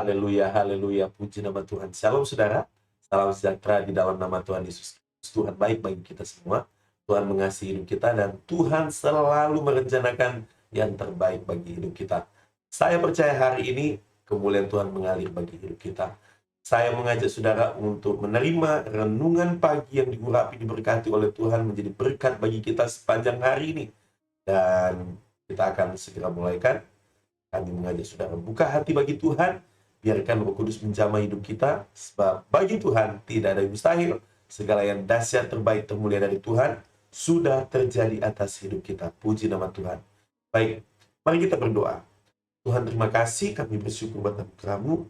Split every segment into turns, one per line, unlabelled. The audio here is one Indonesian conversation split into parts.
Haleluya, haleluya, puji nama Tuhan. Shalom saudara, salam sejahtera di dalam nama Tuhan Yesus. Tuhan baik bagi kita semua, Tuhan mengasihi hidup kita, dan Tuhan selalu merencanakan yang terbaik bagi hidup kita. Saya percaya hari ini kemuliaan Tuhan mengalir bagi hidup kita. Saya mengajak saudara untuk menerima renungan pagi yang diurapi diberkati oleh Tuhan menjadi berkat bagi kita sepanjang hari ini. Dan kita akan segera mulaikan. Kami mengajak saudara buka hati bagi Tuhan, biarkan Roh Kudus menjamah hidup kita, sebab bagi Tuhan tidak ada yang mustahil. Segala yang dahsyat, terbaik, termulia dari Tuhan sudah terjadi atas hidup kita. Puji nama Tuhan. Baik, mari kita berdoa. Tuhan, terima kasih, kami bersyukur buat anugerah-Mu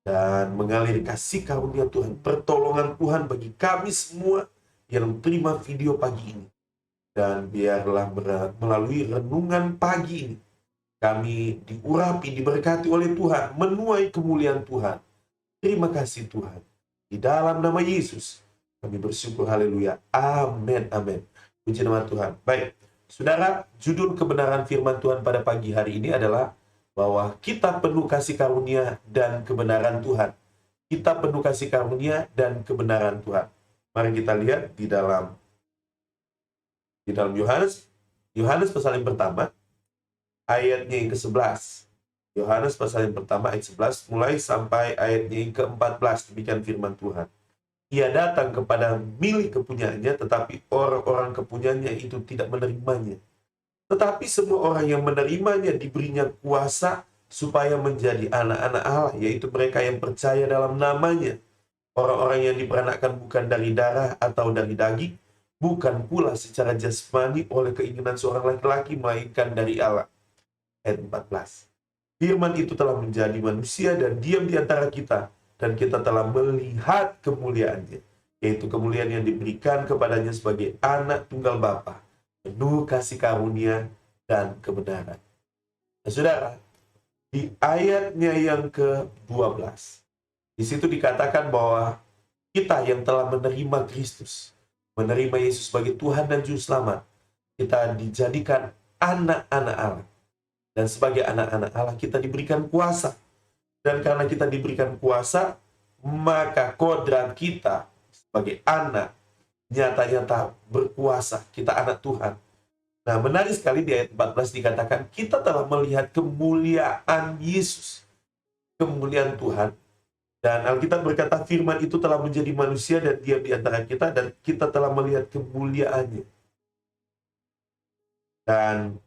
dan mengalir kasih karunia Tuhan, pertolongan Tuhan bagi kami semua yang terima video pagi ini. Dan biarlah melalui renungan pagi ini kami diurapi, diberkati oleh Tuhan, menuai kemuliaan Tuhan. Terima kasih Tuhan. Di dalam nama Yesus, kami bersyukur, haleluya. Amin, amin. Puji nama Tuhan. Baik, saudara, judul kebenaran firman Tuhan pada pagi hari ini adalah bahwa kita penuh kasih karunia dan kebenaran Tuhan. Kita penuh kasih karunia dan kebenaran Tuhan. Mari kita lihat di dalam Yohanes pasal yang pertama, ayatnya yang ke-11. Yohanes pasal yang pertama ayat 11 mulai sampai ayatnya yang ke-14. Demikian firman Tuhan. Ia datang kepada milik kepunyaannya, tetapi orang-orang kepunyaannya itu tidak menerimanya. Tetapi semua orang yang menerimanya diberinya kuasa supaya menjadi anak-anak Allah, yaitu mereka yang percaya dalam namanya. Orang-orang yang diperanakkan bukan dari darah atau dari daging, bukan pula secara jasmani oleh keinginan seorang laki-laki, melainkan dari Allah. Ayat 14. Firman itu telah menjadi manusia dan diam di antara kita, dan kita telah melihat kemuliaannya, yaitu kemuliaan yang diberikan kepadanya sebagai anak tunggal Bapa, penuh kasih karunia dan kebenaran. Nah, saudara, di ayatnya yang ke-12, di situ dikatakan bahwa kita yang telah menerima Kristus, menerima Yesus sebagai Tuhan dan Juru Selamat, kita dijadikan anak-anak Allah. Dan sebagai anak-anak Allah kita diberikan kuasa. Dan karena kita diberikan kuasa, maka kodrat kita sebagai anak nyata-nyata berkuasa. Kita anak Tuhan. Nah, menarik sekali di ayat 14 dikatakan, kita telah melihat kemuliaan Yesus, kemuliaan Tuhan. Dan Alkitab berkata firman itu telah menjadi manusia dan diam di antara kita, dan kita telah melihat kemuliaannya. Dan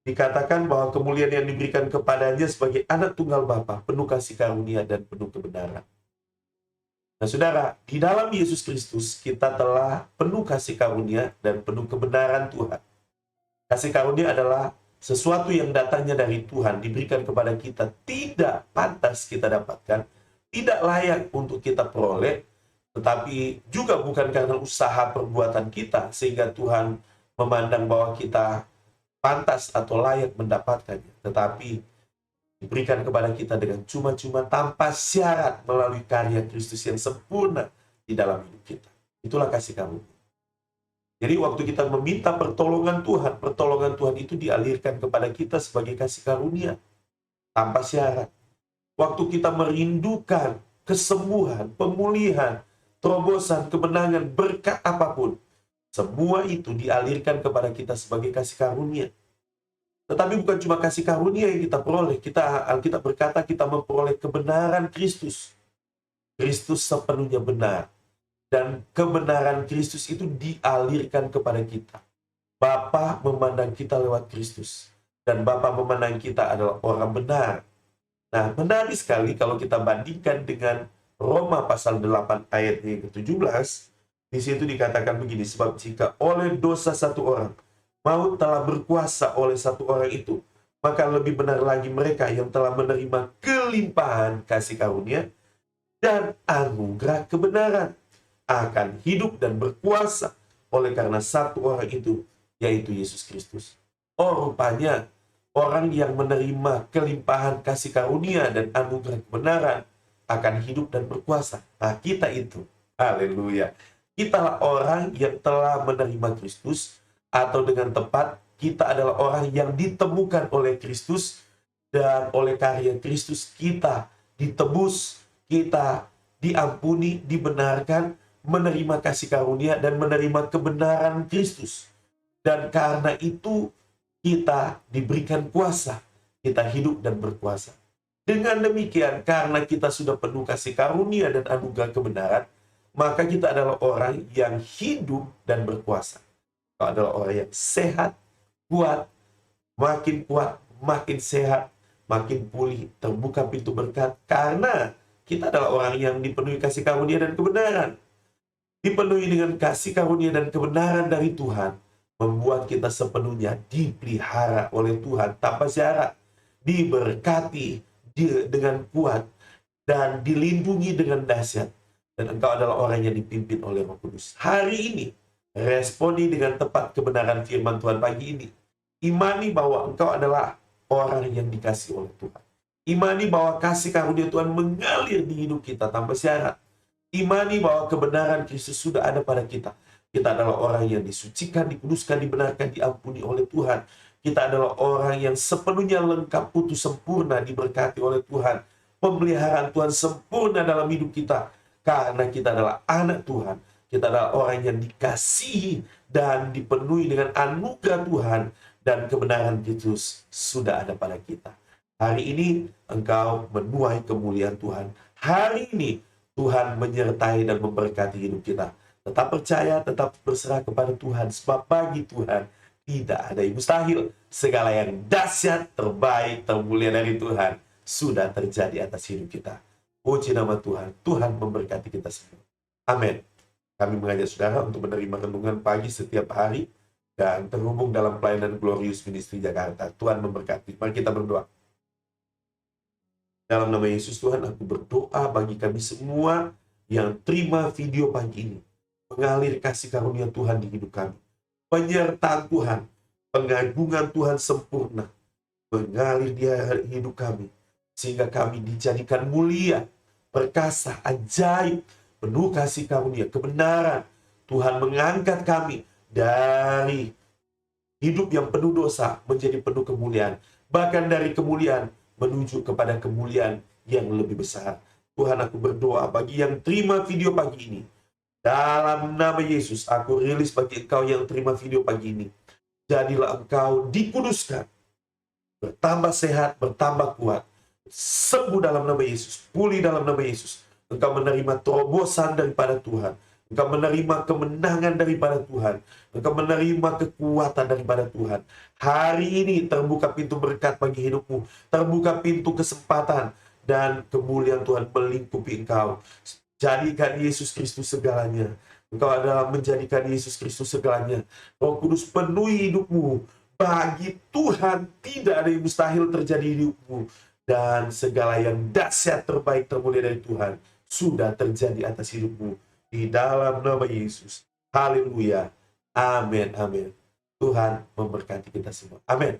dikatakan bahwa kemuliaan yang diberikan kepadanya sebagai anak tunggal Bapa, penuh kasih karunia dan penuh kebenaran. Nah, saudara, di dalam Yesus Kristus kita telah penuh kasih karunia dan penuh kebenaran Tuhan. Kasih karunia adalah sesuatu yang datangnya dari Tuhan, diberikan kepada kita, tidak pantas kita dapatkan, tidak layak untuk kita peroleh, tetapi juga bukan karena usaha perbuatan kita, sehingga Tuhan memandang bahwa kita pantas atau layak mendapatkannya, tetapi diberikan kepada kita dengan cuma-cuma tanpa syarat melalui karya Kristus yang sempurna di dalam hidup kita. Itulah kasih karunia. Jadi waktu kita meminta pertolongan Tuhan itu dialirkan kepada kita sebagai kasih karunia tanpa syarat. Waktu kita merindukan kesembuhan, pemulihan, terobosan, kemenangan, berkat apapun, semua itu dialirkan kepada kita sebagai kasih karunia. Tetapi bukan cuma kasih karunia yang kita peroleh. Alkitab berkata kita memperoleh kebenaran Kristus. Kristus sepenuhnya benar. Dan kebenaran Kristus itu dialirkan kepada kita. Bapa memandang kita lewat Kristus. Dan Bapa memandang kita adalah orang benar. Nah, menarik sekali kalau kita bandingkan dengan Roma pasal 8 ayat yang ke-17. Di situ dikatakan begini, sebab jika oleh dosa satu orang, maut telah berkuasa oleh satu orang itu, maka lebih benar lagi mereka yang telah menerima kelimpahan kasih karunia dan anugerah kebenaran akan hidup dan berkuasa oleh karena satu orang itu, yaitu Yesus Kristus. Oh, rupanya orang yang menerima kelimpahan kasih karunia dan anugerah kebenaran akan hidup dan berkuasa. Nah, kita itu, haleluya. Kita orang yang telah menerima Kristus, atau dengan tepat, kita adalah orang yang ditemukan oleh Kristus Dan oleh karya Kristus kita ditebus, kita diampuni, dibenarkan, menerima kasih karunia, dan menerima kebenaran Kristus. Dan karena itu kita diberikan kuasa, kita hidup dan berkuasa. Dengan demikian, karena kita sudah penuh kasih karunia dan anugerah kebenaran, maka kita adalah orang yang hidup dan berkuasa. Kita adalah orang yang sehat, kuat, makin sehat, makin pulih, terbuka pintu berkat, karena kita adalah orang yang dipenuhi kasih karunia dan kebenaran. Dipenuhi dengan kasih karunia dan kebenaran dari Tuhan, membuat kita sepenuhnya dipelihara oleh Tuhan tanpa syarat, diberkati dengan kuat, dan dilindungi dengan dahsyat. Dan engkau adalah orang yang dipimpin oleh Roh Kudus. Hari ini, responi dengan tepat kebenaran firman Tuhan pagi ini. Imani bahwa engkau adalah orang yang dikasihi oleh Tuhan. Imani bahwa kasih karunia Tuhan mengalir di hidup kita tanpa syarat. Imani bahwa kebenaran Kristus sudah ada pada kita. Kita adalah orang yang disucikan, dikuduskan, dibenarkan, diampuni oleh Tuhan. Kita adalah orang yang sepenuhnya lengkap, utuh, sempurna, diberkati oleh Tuhan. Pemeliharaan Tuhan sempurna dalam hidup kita. Karena kita adalah anak Tuhan. Kita adalah orang yang dikasihi dan dipenuhi dengan anugerah Tuhan. Dan kebenaran Kristus sudah ada pada kita. Hari ini engkau menuai kemuliaan Tuhan. Hari ini Tuhan menyertai dan memberkati hidup kita. Tetap percaya, tetap berserah kepada Tuhan. Sebab bagi Tuhan tidak ada yang mustahil. Segala yang dahsyat, terbaik, termulia dari Tuhan sudah terjadi atas hidup kita. Puji nama Tuhan. Tuhan memberkati kita semua. Amin. Kami mengajak saudara untuk menerima renungan pagi setiap hari dan terhubung dalam pelayanan Glorious Ministry Jakarta. Tuhan memberkati. Mari kita berdoa. Dalam nama Yesus Tuhan, aku berdoa bagi kami semua yang terima video pagi ini. Mengalir kasih karunia Tuhan di hidup kami. Penyertaan Tuhan, pengagungan Tuhan sempurna mengalir di hidup kami. Sehingga kami dijadikan mulia, perkasa, ajaib, penuh kasih karunia, kebenaran. Tuhan mengangkat kami dari hidup yang penuh dosa menjadi penuh kemuliaan. Bahkan dari kemuliaan menuju kepada kemuliaan yang lebih besar. Tuhan, aku berdoa bagi yang terima video pagi ini. Dalam nama Yesus, aku rilis bagi engkau yang terima video pagi ini. Jadilah engkau dikuduskan, bertambah sehat, bertambah kuat, sembuh dalam nama Yesus, pulih dalam nama Yesus. Engkau menerima terobosan daripada Tuhan. Engkau menerima kemenangan daripada Tuhan. Engkau menerima kekuatan daripada Tuhan. Hari ini terbuka pintu berkat bagi hidupmu. Terbuka pintu kesempatan. Dan kemuliaan Tuhan melingkupi engkau. Jadikan Yesus Kristus segalanya. Engkau adalah menjadikan Yesus Kristus segalanya. Roh Kudus penuhi hidupmu. Bagi Tuhan tidak ada yang mustahil terjadi di hidupmu. Dan segala yang dahsyat, terbaik, termulia dari Tuhan sudah terjadi atas hidupmu. Di dalam nama Yesus. Haleluya. Amin. Amin. Tuhan memberkati kita semua. Amin.